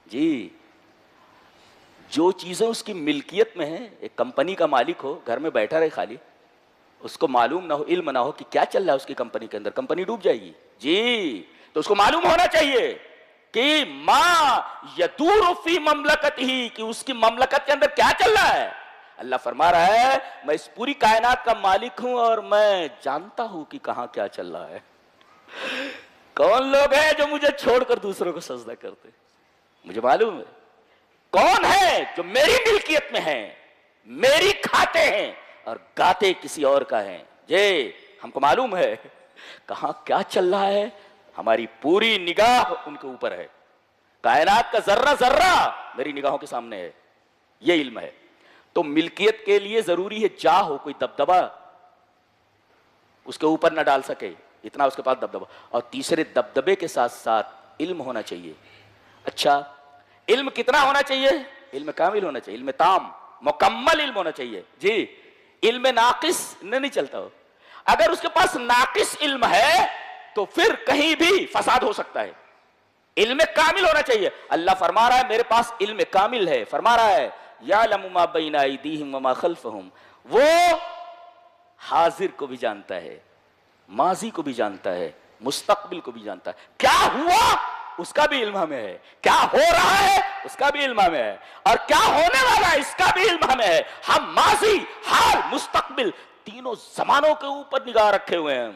جی جو چیزیں اس کی ملکیت میں ہیں، ایک کمپنی کا مالک ہو، گھر میں بیٹھا رہے خالی، اس کو معلوم نہ ہو، علم نہ ہو کہ کیا چل رہا ہے اس کی کمپنی کے اندر، کمپنی ڈوب جائے گی. جی تو اس کو معلوم ہونا چاہیے کہ ما یدور فی مملکت ہی، کہ اس کی مملکت کے اندر کیا چل رہا ہے. اللہ فرما رہا ہے میں اس پوری کائنات کا مالک ہوں اور میں جانتا ہوں کہ کہاں کیا چل رہا ہے. کون لوگ ہیں جو مجھے چھوڑ کر دوسروں کو سجدہ کرتے؟ مجھے معلوم ہے کون ہے جو میری ملکیت میں ہیں، میری کھاتے ہیں اور گاتے کسی اور کا ہیں. جی ہم کو معلوم ہے کہاں کیا چل رہا ہے، ہماری پوری نگاہ ان کے اوپر ہے. کائنات کا ذرہ ذرہ میری نگاہوں کے سامنے ہے. یہ علم ہے. تو ملکیت کے لیے ضروری ہے جا ہو، کوئی دبدبا اس کے اوپر نہ ڈال سکے، اتنا اس کے پاس دبدبا. اور تیسرے دبدبے کے ساتھ ساتھ علم ہونا چاہیے. اچھا علم کتنا ہونا چاہیے؟ علم کامل ہونا چاہیے، علم تام مکمل علم ہونا چاہیے. جی علم ناقص نہیں چلتا ہو. اگر اس کے پاس ناقص علم ہے تو پھر کہیں بھی فساد ہو سکتا ہے. علم کامل ہونا چاہیے. اللہ فرما رہا ہے میرے پاس علم کامل ہے. فرما رہا ہے یعلم ما بین ایدیہم وما خلفہم، وہ حاضر کو بھی جانتا ہے، ماضی کو بھی جانتا ہے، مستقبل کو بھی جانتا ہے. کیا ہوا اس کا بھی علم ہمیں ہے، کیا ہو رہا ہے اس کا بھی علم ہمیں ہے، اور کیا ہونے والا ہے اس کا بھی علم ہمیں ہے. ہم ماضی، حال، مستقبل تینوں زمانوں کے اوپر نگاہ رکھے ہوئے ہیں.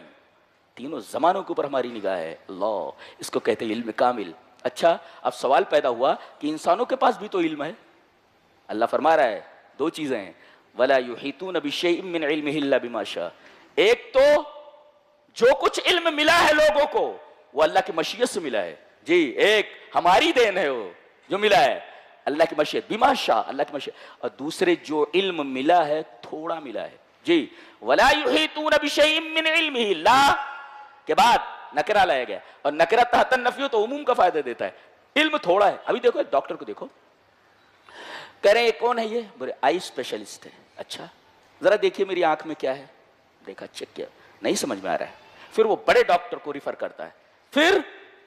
تینوں زمانوں کے اوپر ہماری نگاہ ہے. اللہ اس کو کہتے ہیں علم کامل. اچھا اب سوال پیدا ہوا کہ انسانوں کے پاس بھی تو علم ہے. اللہ فرما رہا ہے دو چیزیں ہیں، وَلَا يُحِيطُونَ بِشَيْءٍ مِّنْ عِلْمِهِ إِلَّا بِمَا شَاءَ. ایک تو جو کچھ علم ملا ہے لوگوں کو وہ اللہ کی مشیت سے ملا ہے. جی ایک ہماری دین ہے وہ جو ملا ہے اللہ کی مشیت، بما شاء اللہ کی مشیت. اور دوسرے جو علم ملا ہے تھوڑا ملا ہے. جی وَلَا يُحِيطُونَ بِشَيْءٍ مِّنْ عِلْمِهِ، لا کے بعد نکرہ لایا گیا، اور نکرہ تحت النفی تو عموم کا فائدہ دیتا ہے. علم تھوڑا ہے. ابھی دیکھو ایک ڈاکٹر کو دیکھو، کہہ رہے ہیں کون ہے یہ؟ بولے آئی اسپیشلسٹ ہے. اچھا ذرا دیکھیے میری آنکھ میں کیا ہے. دیکھا چیک کیا، نہیں سمجھ میں آ رہا ہے. پھر وہ بڑے ڈاکٹر کو ریفر کرتا ہے. پھر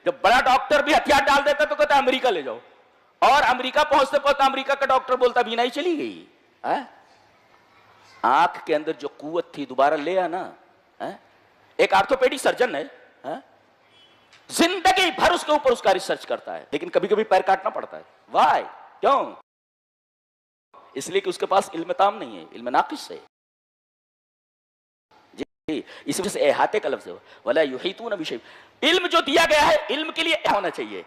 جب بڑا ڈاکٹر بھی ہتھیار ڈال دیتا تو کہتا ہے امریکہ لے جاؤ، اور امریکہ پہنچتے پہنچتے امریکہ کا ڈاکٹر بولتا بینائی چلی گئی. آنکھ کے اندر جو قوت تھی دوبارہ لے آنا. ایک آرتھوپیڈک سرجن ہے، زندگی بھر اس کے اوپر اس کا ریسرچ کرتا ہے، لیکن کبھی کبھی پیر کاٹنا پڑتا ہے. وائی؟ کیوں؟ اس لیے کہ اس کے پاس علم تام نہیں ہے، علم ناقص ہے. جی اس وجہ سے احاطے کا لفظ ہے ولا یحیطون بشیء. علم جو دیا گیا ہے علم کے لیے ہونا چاہیے،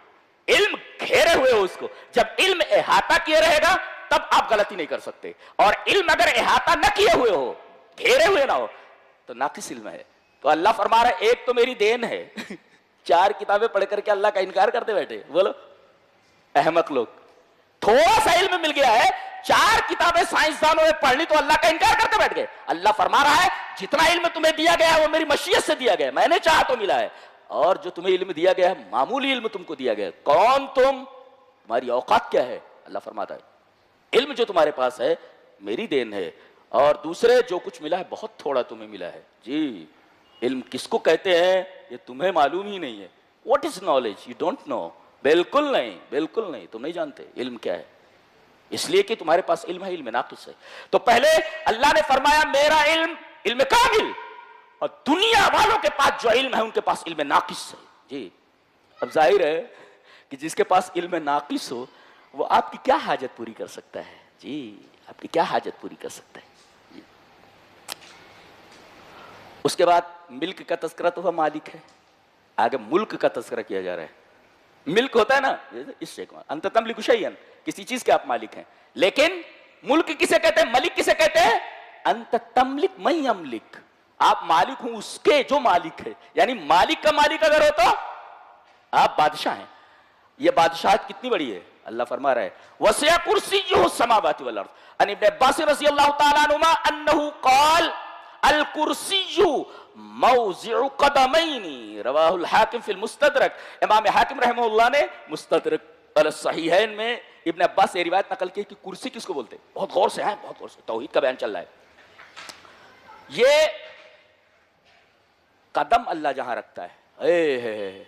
علم گھیرے ہوئے ہو اس کو. جب علم احاطہ کیے رہے گا تب آپ غلطی نہیں کر سکتے، اور علم اگر احاطہ نہ کیے ہوئے ہو، گھیرے ہوئے نہ ہو، تو ناقص علم ہے. تو اللہ فرما رہا ہے ایک تو میری دین ہے. 4 کتابیں پڑھ کر کے اللہ کا انکار کرتے بیٹھے. بولو احمق لوگ. تھوڑا سا علم مل گیا ہے، 4 کتابیں سائنسدانوں نے پڑھ لی تو اللہ کا انکار کرتے بیٹھ گئے. اللہ فرما رہا ہے جتنا علم تمہیں دیا گیا ہے وہ میری مشیت سے دیا گیا ہے، میں نے چاہا تو ملا ہے. اور جو تمہیں علم دیا گیا ہے معمولی علم تم کو دیا گیا ہے. کون تم؟ تمہاری اوقات کیا ہے؟ اللہ فرماتا ہے علم جو تمہارے پاس ہے میری دین ہے، اور دوسرے جو کچھ ملا ہے بہت تھوڑا تمہیں ملا ہے. جی علم کس کو کہتے ہیں یہ تمہیں معلوم ہی نہیں ہے. What is knowledge? You don't know. بالکل نہیں، بالکل نہیں، تم نہیں جانتے علم کیا ہے. اس لیے کہ تمہارے پاس علم ہے، علم ناقص ہے. تو پہلے اللہ نے فرمایا میرا علم علم کامل، اور دنیا والوں کے پاس جو علم ہے ان کے پاس علم ناقص ہے. جی اب ظاہر ہے کہ جس کے پاس علم ناقص ہو وہ آپ کی کیا حاجت پوری کر سکتا ہے. جی آپ کی کیا حاجت پوری کر سکتا ہے. جی اس کے بعد ملک کا تذکرہ تو وہ مالک ہے، آگے ملک کا تذکرہ کیا جا رہا ہے. ملک ہوتا ہے نا اس سے انت تملک شیئا، کسی چیز کے آپ مالک ہیں. لیکن ملک کسے کہتے ہیں؟ ملک کسے کہتے ہیں؟ انت تملک من یملک، آپ مالک ہوں اس کے جو مالک ہے. یعنی مالک کا مالک اگر ہو تو آپ بادشاہ ہیں. یہ بادشاہت کتنی بڑی ہے. اللہ فرما رہا ہے وسع کرسیہ السماوات والارض. ان ابن عباس رضی اللہ تعالی عنہما انہ قال الکرسی موضع قدمین، رواہ الحاکم فی المستدرک. امام حاکم رحمہ اللہ نے مستدرک الصحیحین میں ابن عباس سے روایت نقل کی کہ کرسی کس کو بولتے ہیں. بہت غور سے ہیں، بہت غور سے توحید کا بیان چل رہا ہے. یہ قدم اللہ جہاں رکھتا ہے،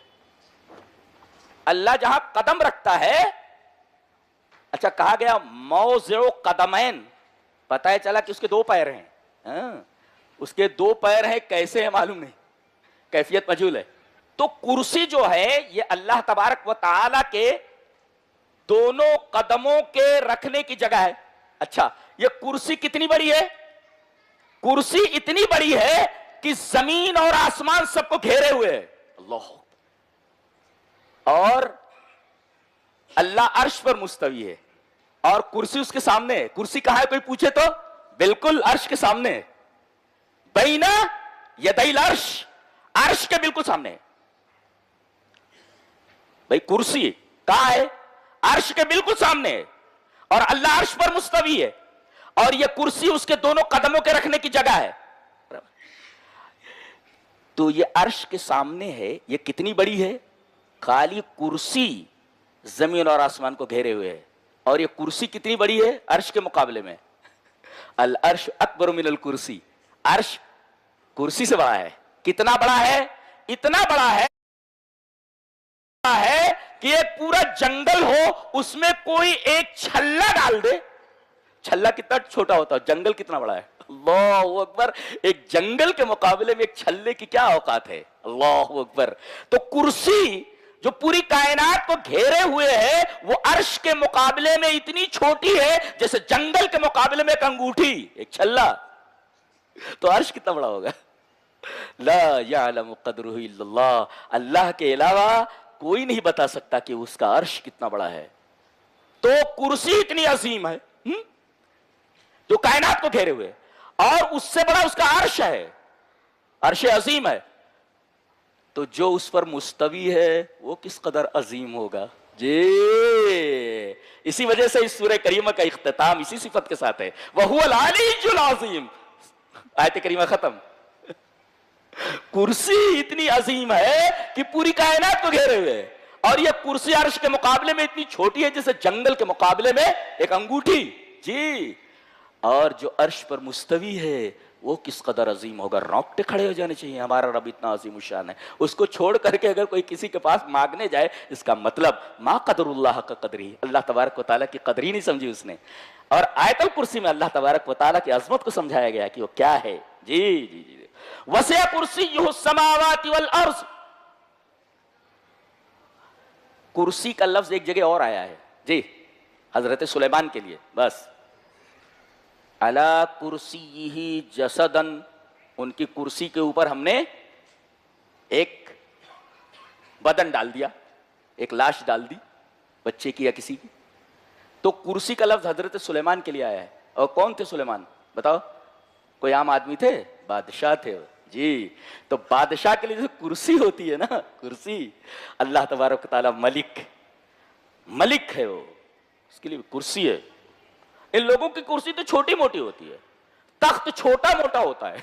اللہ جہاں قدم رکھتا ہے اچھا کہا گیا موضع قدمین، پتہ چلا کہ اس کے دو پیر ہیں. اس کے دو پیر ہیں، کیسے ہیں معلوم نہیں، کیفیت مجہول ہے. تو کرسی جو ہے یہ اللہ تبارک و تعالی کے دونوں قدموں کے رکھنے کی جگہ ہے. اچھا یہ کرسی کتنی بڑی ہے؟ کرسی اتنی بڑی ہے کہ زمین اور آسمان سب کو گھیرے ہوئے ہے. اللہ، اور اللہ عرش پر مستوی ہے اور کرسی اس کے سامنے ہے. کرسی کہاں ہے کوئی پوچھے تو بالکل عرش کے سامنے ہے. بین یدی العرش، عرش کے بالکل سامنے ہے. بھئی کرسی کہاں ہے؟ عرش کے بالکل سامنے ہے اور اللہ عرش پر مستوی ہے اور یہ کرسی اس کے دونوں قدموں کے رکھنے کی جگہ ہے. تو یہ عرش کے سامنے ہے، یہ کتنی بڑی ہے؟ خالی کرسی زمین اور آسمان کو گھیرے ہوئے ہے. اور یہ کرسی کتنی بڑی ہے عرش کے مقابلے میں؟ العرش اکبر من الکرسی، عرش کرسی سے بڑا ہے. کتنا بڑا ہے؟ اتنا بڑا ہے کہ ایک پورا جنگل ہو اس میں کوئی ایک چھلا ڈال دے. چھلا کتنا چھوٹا ہوتا ہے، جنگل کتنا بڑا ہے. اللہ اکبر، ایک جنگل کے مقابلے میں ایک چھلے کی کیا اوقات ہے. اللہ اکبر. تو کرسی جو پوری کائنات کو گھیرے ہوئے ہے وہ عرش کے مقابلے میں اتنی چھوٹی ہے جیسے جنگل کے مقابلے میں ایک انگوٹھی، ایک چھلا. تو عرش کتنا بڑا ہوگا. لا یعلم قدرہ الا اللہ، اللہ کے علاوہ کوئی نہیں بتا سکتا کہ اس کا عرش کتنا بڑا ہے. تو کرسی اتنی عظیم ہے جو کائنات کو گھیرے ہوئے، اور اس سے بڑا اس کا عرش ہے، عرش عظیم ہے. تو جو اس پر مستوی ہے وہ کس قدر عظیم ہوگا. جی اسی وجہ سے اس سورہ کریمہ کا اختتام اسی صفت کے ساتھ ہے، وَهُوَ الْعَلِيُّ الْعَظِيمُ. آیت کریمہ ختم. کرسی اتنی عظیم ہے کہ پوری کائنات کو گھیرے ہوئے، اور یہ کرسی عرش کے مقابلے میں اتنی چھوٹی ہے جیسے جنگل کے مقابلے میں ایک انگوٹھی. جی اور جو عرش پر مستوی ہے وہ کس قدر عظیم ہوگا. رونگٹے کھڑے ہو جانے چاہیے، ہمارا رب اتنا عظیم الشان ہے. اس کو چھوڑ کر کے اگر کوئی کسی کے پاس مانگنے جائے اس کا مطلب ما قدر اللہ کا قدری، اللہ تبارک و تعالیٰ کی قدر ہی نہیں سمجھی اس نے. اور آیت الکرسی میں اللہ تبارک و تعالیٰ کی عظمت کو سمجھایا گیا کہ وہ کیا ہے. جی جی جی وسع کرسیہ السماوات والارض. کرسی کا لفظ ایک جگہ اور آیا ہے جی حضرت سلیمان کے لیے. بس علی کرسیہ جسدن، ان کی کرسی کے اوپر ہم نے ایک بدن ڈال دیا، ایک لاش ڈال دی بچے کی یا کسی کی. تو کرسی کا لفظ حضرت سلیمان کے لیے آیا ہے. اور کون تھے سلیمان بتاؤ؟ کوئی عام آدمی تھے؟ بادشاہ تھے. جی تو بادشاہ کے لیے جو کرسی ہوتی ہے نا، کرسی، اللہ تبارک تعالیٰ ملک، ملک ہے وہ، اس کے لیے کرسی ہے. ان لوگوں کی کرسی تو چھوٹی موٹی ہوتی ہے، تخت چھوٹا موٹا ہوتا ہے،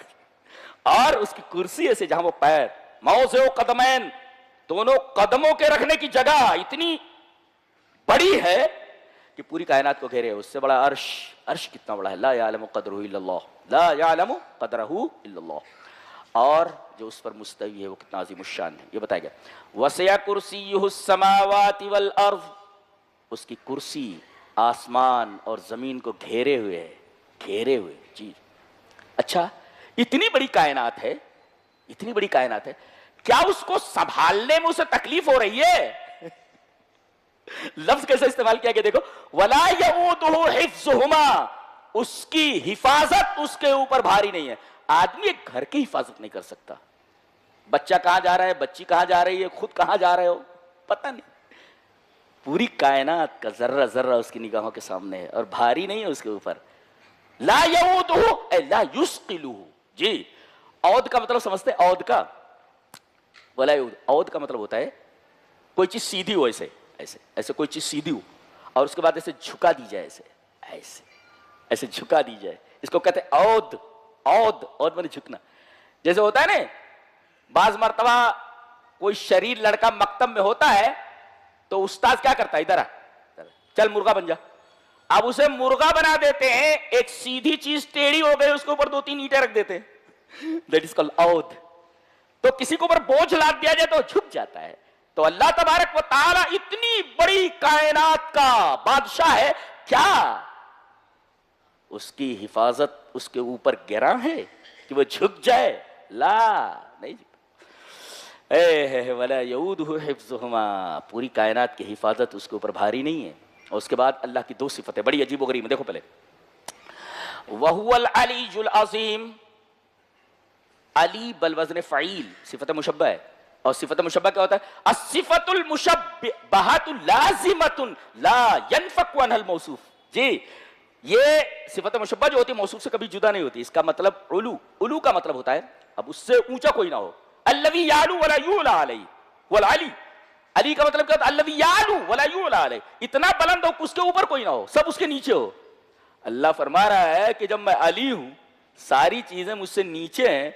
اور اس کی کرسی ایسے جہاں وہ پیر موضع قدمین، دونوں قدموں کے رکھنے کی جگہ اتنی بڑی ہے کہ پوری کائنات کو گھیرے. اس سے بڑا عرش. عرش کتنا بڑا ہے. لا یعلم قدرہ الا اللہ، لا یعلم قدرہ الا اللہ. اور جو اس پر مستوی ہے وہ کتنا عظیم الشان ہے. یہ بتایا گیا وسع کرسیہ السماوات والارض، اس کی کرسی آسمان اور زمین کو گھیرے ہوئے ہے، گھیرے ہوئے. جی اچھا اتنی بڑی کائنات ہے، اتنی بڑی کائنات ہے، کیا اس کو سنبھالنے میں اسے تکلیف ہو رہی ہے؟ لفظ کیسے استعمال کیا گیا دیکھو، ولا یؤودہ حفظہما، اس کی حفاظت اس کے اوپر بھاری نہیں ہے. آدمی ایک گھر کی حفاظت نہیں کر سکتا. بچہ کہاں جا رہا ہے، بچی کہاں جا رہی ہے، خود کہاں جا رہے ہو پتہ نہیں. پوری کائنات کا ذرہ ذرہ اس کی نگاہوں کے سامنے ہے اور بھاری نہیں ہے اس کے اوپر. لا یؤودہ اے لا یثقلہ. جی عود کا مطلب سمجھتے ہیں؟ عود کا ولا یؤود، عود کا مطلب ہوتا ہے کوئی چیز سیدھی ہو، ایسے ایسے ایسے کوئی چیز سیدھی ہو اور اس کے بعد ایسے جھکا دی جائے، ایسے ایسے ایسے جھکا دی جائے، اس کو کہتے ہیں عود. عود، عود میں جھکنا. جیسے ہوتا ہے نا بعض مرتبہ کوئی شریر لڑکا مکتب میں ہوتا ہے تو استاد کیا کرتا ہے، ادھر آ چل مرغا بن جا. اب اسے مرغا بنا دیتے ہیں، ایک سیدھی چیز ٹیڑھی ہو گئی، اس کے اوپر 2-3 اینٹیں رکھ دیتے ہیں. دیٹ از کالڈ عود. تو کسی کو اوپر بوجھ لاد دیا جائے تو جھک جاتا ہے. تو اللہ تبارک و تعالی اتنی بڑی کائنات کا بادشاہ ہے، کیا اس کی حفاظت اس کے اوپر گراں ہے کہ وہ جھک جائے؟ لا، نہیں جھک. ولا یعودہ حفظہما، پوری کائنات کی حفاظت اس کے اوپر بھاری نہیں ہے. اور اس کے بعد اللہ کی دو صفتیں بڑی عجیب و غریب ہیں. دیکھو پہلے، وَهُوَ الْعَلِيُّ الْعَظِيمُ، علی بالوزن فعیل، صفت مشبہ ہے. اور صفت مشبہ کیا ہوتا ہے؟ الصفت المشبہۃ لازمۃ لا ينفك عنها الموصوف. جی، یہ صفت مشبہ جو ہوتی ہے موصوف سے کبھی جدا نہیں ہوتی. اس کا مطلب علو کا مطلب ہوتا ہے اب اس سے اونچا کوئی نہ ہو. الذی یعلو ولا یعلی علیہ والعلی، علی کا مطلب کیا ہوتا ہے؟ الذی یعلو ولا یعلی علیہ، اتنا بلند ہو کہ اس کے اوپر کوئی نہ ہو، سب اس کے نیچے ہو. اللہ فرما رہا ہے کہ جب میں علی ہوں، ساری چیزیں مجھ سے نیچے ہیں،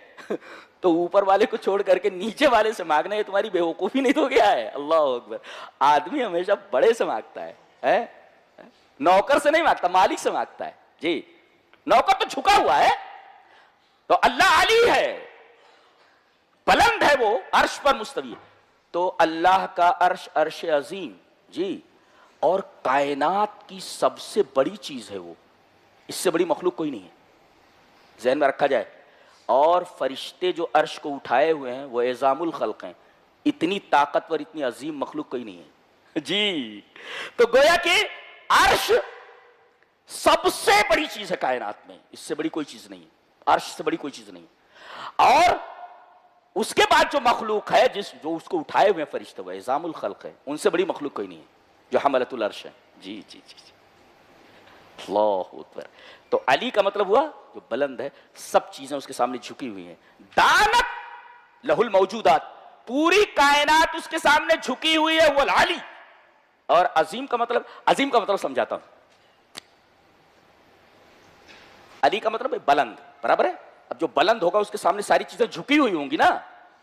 تو اوپر والے کو چھوڑ کر کے نیچے والے سے مانگنا ہے تمہاری بے وقوفی نہیں ہو گیا ہے؟ اللہ اکبر. آدمی ہمیشہ بڑے سے مانگتا ہے، نوکر سے نہیں مانگتا، مالک سے مانگتا ہے. جی، نوکر تو جھکا ہوا ہے، تو اللہ علی ہے، بلند ہے، وہ عرش پر مستوی ہے. تو اللہ کا عرش عرش عظیم. جی، اور کائنات کی سب سے بڑی چیز ہے وہ، اس سے بڑی مخلوق کوئی نہیں ہے، ذہن میں رکھا جائے. اور فرشتے جو عرش کو اٹھائے ہوئے ہیں وہ اعظام الخلق ہیں، اتنی طاقتور اتنی عظیم مخلوق کوئی نہیں ہے. جی، تو گویا کہ عرش سب سے بڑی چیز ہے کائنات میں، اس سے بڑی کوئی چیز نہیں ہے، عرش سے بڑی کوئی چیز نہیں. اور اس کے بعد جو مخلوق ہے جو اس کو اٹھائے ہوئے ہیں فرشتے، وہ اعظام الخلق ہے، ان سے بڑی مخلوق کوئی نہیں ہے جو حملۃ العرش ہے. جی جی جی جی، اللہ اکبر. تو علی کا مطلب ہوا جو بلند ہے، سب چیزیں اس کے سامنے جھکی ہوئی ہیں. دانت لہ الموجودات، پوری کائنات اس کے سامنے جھکی ہوئی ہے، وہ العلی. اور عظیم کا مطلب سمجھاتا ہوں. علی کا مطلب ہے بلند، برابر ہے. اب جو بلند ہوگا اس کے سامنے ساری چیزیں جھکی ہوئی ہوں گی نا،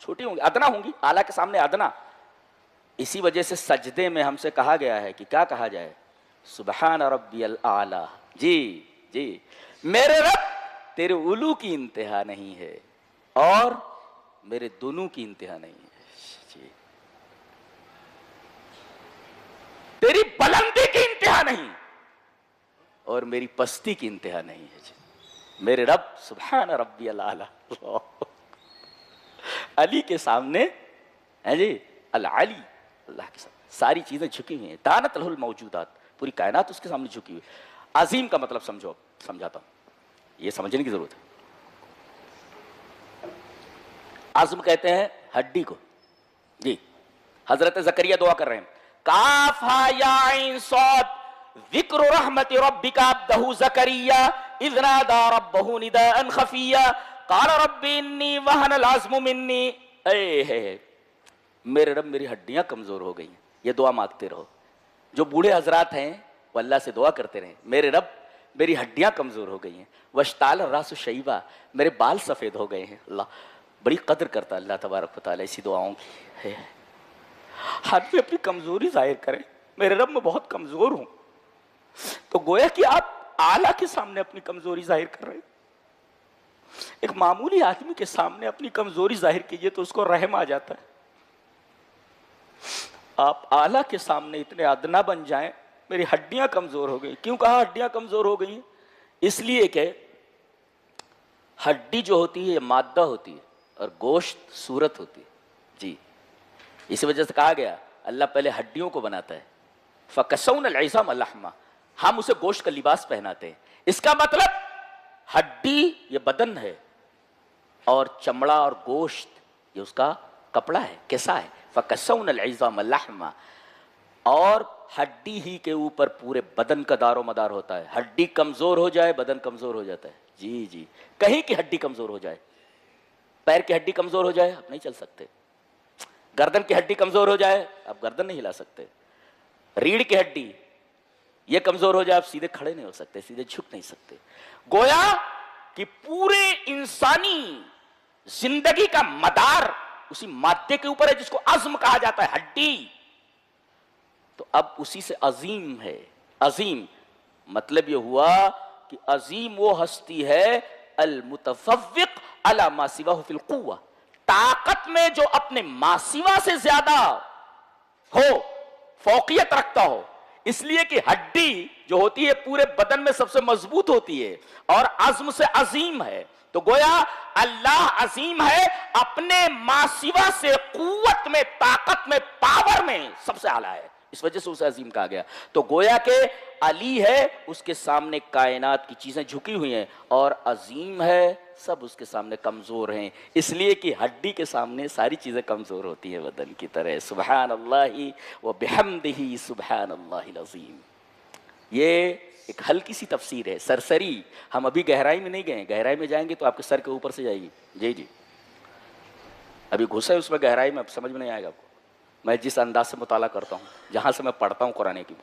چھوٹی ہوں گی، ادنا ہوں گی، اعلیٰ کے سامنے ادنا. اسی وجہ سے سجدے میں ہم سے کہا گیا ہے کہ کیا کہا جائے؟ سبحان ربی الاعلی. جی جی، میرے رب تیرے علو کی انتہا نہیں ہے اور میرے دونوں کی انتہا نہیں ہے. جی، تیری بلندی کی انتہا نہیں اور میری پستی کی انتہا نہیں ہے. جی، میرے رب سبحان ربی الاعلی. علی کے سامنے ہے جی العلی، اللہ کے سامنے ساری چیزیں جھکی ہوئی ہیں. دانت لہ الموجودات، پوری کائنات اس کے سامنے جھکی ہوئی. عظیم کا مطلب سمجھاتا ہوں، یہ سمجھنے کی ضرورت ہے. عظم کہتے ہیں ہڈی کو. جی، حضرت زکریا دعا کر رہے ہیں، کاف ہا یا عین صاد ذکر رحمت ربک عبدہ زکریا اذ نادى ربہ نداء خفیا قال رب انی وہن العظم منی. میرے رب میری ہڈیاں کمزور ہو گئی ہیں. یہ دعا مانگتے رہو. جو بوڑھے حضرات ہیں وہ اللہ سے دعا کرتے رہیں، میرے رب میری ہڈیاں کمزور ہو گئی ہیں. واشتعل الراس شیبا، میرے بال سفید ہو گئے ہیں. اللہ بڑی قدر کرتا اللہ تبارک و تعالیٰ اسی دعاؤں کی. آدمی اپنی کمزوری ظاہر کرے، میرے رب میں بہت کمزور ہوں. تو گویا کہ آپ اعلیٰ کے سامنے اپنی کمزوری ظاہر کر رہے ہیں. ایک معمولی آدمی کے سامنے اپنی کمزوری ظاہر کیجئے تو اس کو رحم آ جاتا ہے. آپ اعلیٰ کے سامنے اتنے ادنا بن جائیں، میری ہڈیاں کمزور ہو گئی. کیوں کہا ہڈیاں کمزور ہو گئی؟ اس لیے کہ ہڈی جو ہوتی ہے یہ مادہ ہوتی ہے اور گوشت صورت ہوتی ہے. جی، اسی وجہ سے کہا گیا اللہ پہلے ہڈیوں کو بناتا ہے. فَكَسَوْنَ الْعِظَامَ لَحْمًا، ہم اسے گوشت کا لباس پہناتے ہیں. اس کا مطلب ہڈی یہ بدن ہے اور چمڑا اور گوشت یہ اس کا کپڑا ہے، کیسا ہے. فَكَسَوْنَ الْعِظَامَ لَحْمًا، اور ہڈی ہی کے اوپر پورے بدن کا دار و مدار ہوتا ہے. ہڈی کمزور ہو جائے بدن کمزور ہو جاتا ہے. جی جی، کہیں کی ہڈی کمزور ہو جائے، پیر کی ہڈی کمزور ہو جائے آپ نہیں چل سکتے. گردن کی ہڈی کمزور ہو جائے آپ گردن نہیں ہلا سکتے. ریڑھ کی ہڈی یہ کمزور ہو جائے آپ سیدھے کھڑے نہیں ہو سکتے، سیدھے جھک نہیں سکتے. گویا کہ پورے انسانی زندگی کا مدار اسی مادے کے اوپر ہے جس کو عظم کہا جاتا ہے، ہڈی. تو اب اسی سے عظیم ہے. عظیم مطلب یہ ہوا کہ عظیم وہ ہستی ہے المتفوق علی ما سواہ فی القوہ، طاقت میں جو اپنے ما سوا سے زیادہ ہو، فوقیت رکھتا ہو، اس لیے کہ ہڈی جو ہوتی ہے پورے بدن میں سب سے مضبوط ہوتی ہے اور عزم سے عظیم ہے. تو گویا اللہ عظیم ہے، اپنے ماسوا سے قوت میں، طاقت میں، پاور میں سب سے اعلیٰ ہے، اس وجہ سے اسے عظیم کہا گیا. تو گویا کہ علی ہے، اس کے سامنے کائنات کی چیزیں جھکی ہوئی ہیں، اور عظیم ہے، سب اس کے سامنے کمزور ہیں، اس لیے کہ ہڈی کے سامنے ساری چیزیں کمزور ہوتی ہیں بدن کی طرح. سبحان اللہ و بحمدہ سبحان اللہ العظیم. یہ ایک ہلکی سی تفسیر ہے، سرسری. ہم ابھی گہرائی میں نہیں گئے، گہرائی میں جائیں گے تو آپ کے سر کے اوپر سے جائے گی. جی جی، ابھی گھسے اس میں گہرائی میں، اب سمجھ میں نہیں آئے گا آپ کو. میں جس انداز سے مطالعہ کرتا ہوں، جہاں سے میں پڑھتا ہوں قرآن کی